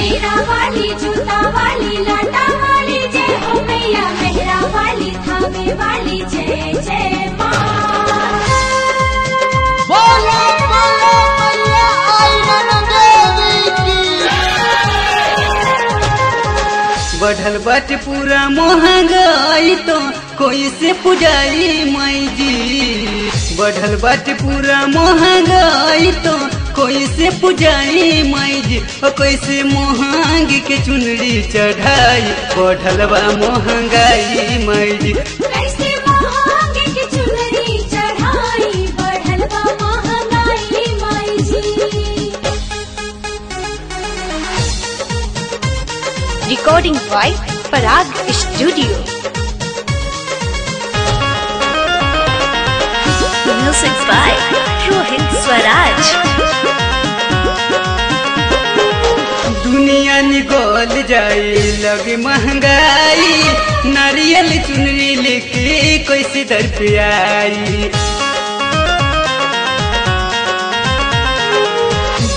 शेरा वाली जूता वाली लाटा वाली जय हो मैया मेहरा वाली थामे वाली जय जय माँ। बोलो बोलो मैया आईना देवी की। बढ़ल बाटे पूरा महंगाई तो कोई से पुजाई माई जी। बढ़ल बाटे पूरा महंगाई तो कोई से पुजाई माई जी। और कैसे महंग के चुनरी चढ़ाई बढ़ल बा महंगाई माई जी। कैसे महंग के चुनरी चढ़ाई बढ़ल बा महंगाई माई जी। Recording by Parag Studio. Music by Rohit Swaraj. दुनिया निकल जाए लगे महंगाई, नारियल चुनरी लेके कैसे दर पे आई।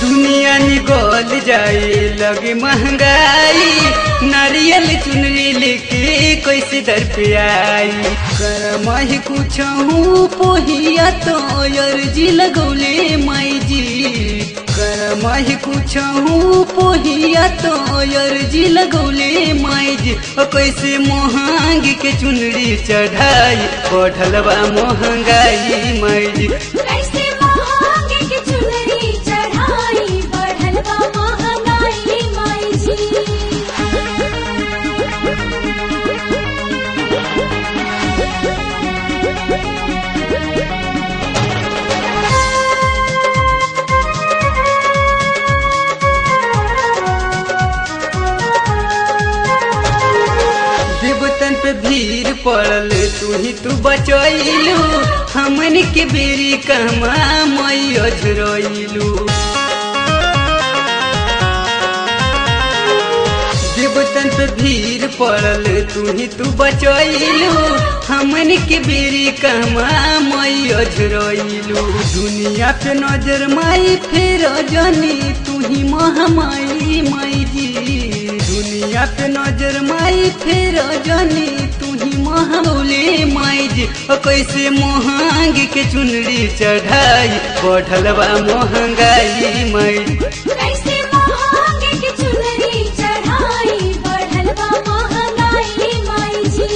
दुनिया निकल जाए लगे महंगाई, नारियल चुनरी लेके कैसे दर पे आई। करमही कुछ पोहिया तो अर्जी लगौले माई जी। करमही कुछ पोहिया तो अर्जी लगौले माई जी। और कैसे महंग के चुनरी चढ़ाई बढ़ल बा महंगाई माई जी। कैसे महंग के चुनरी चढ़ाई बढ़ल बा महंगाई माई जी। देवतन पे भीड़ पड़ल तू ही तू बचैलू, हमन के बेरी कहमा मई अझरैलू। देवतन पे भीड़ पड़ल तू ही तू बचैलू, हमन के बेरी कहमा मई अझरैलू। दुनिया पे नजर माई फेर जनी तू ही महामाई माई जी। दुनिया पे नजर माई फेर जनी तू ही महंगौले माई जी। और कैसे महंग के चुनरी चढ़ाई बढ़ल बा महंगाई माई जी। कैसे महंग के चुनरी चढ़ाई बढ़ल बा महंगाई माई जी।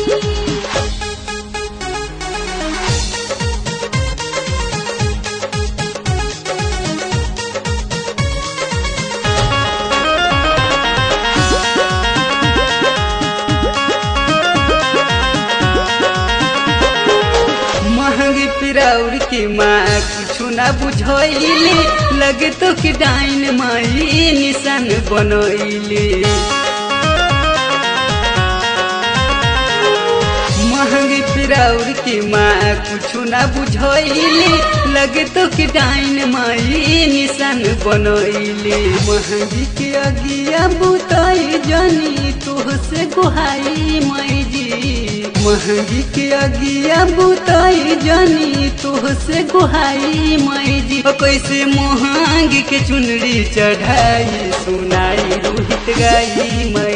महंगी पिराउर की माँ कुछ ना बुझैली, लगे तो कि डाइन माई निशान बनैली। महंगी पिराउर की माँ कुछ ना बुझैली, लगे तो कि डाइन माई निशान बनैली। महंगी के अगिया बुताई जनी तोह से गुहाई माई जी। महंगी के अगिया बुताई जनी तोह से गुहाई माई जी। और कैसे महंगी के चुनरी चढ़ाई सुनाई रोहित गाई माई।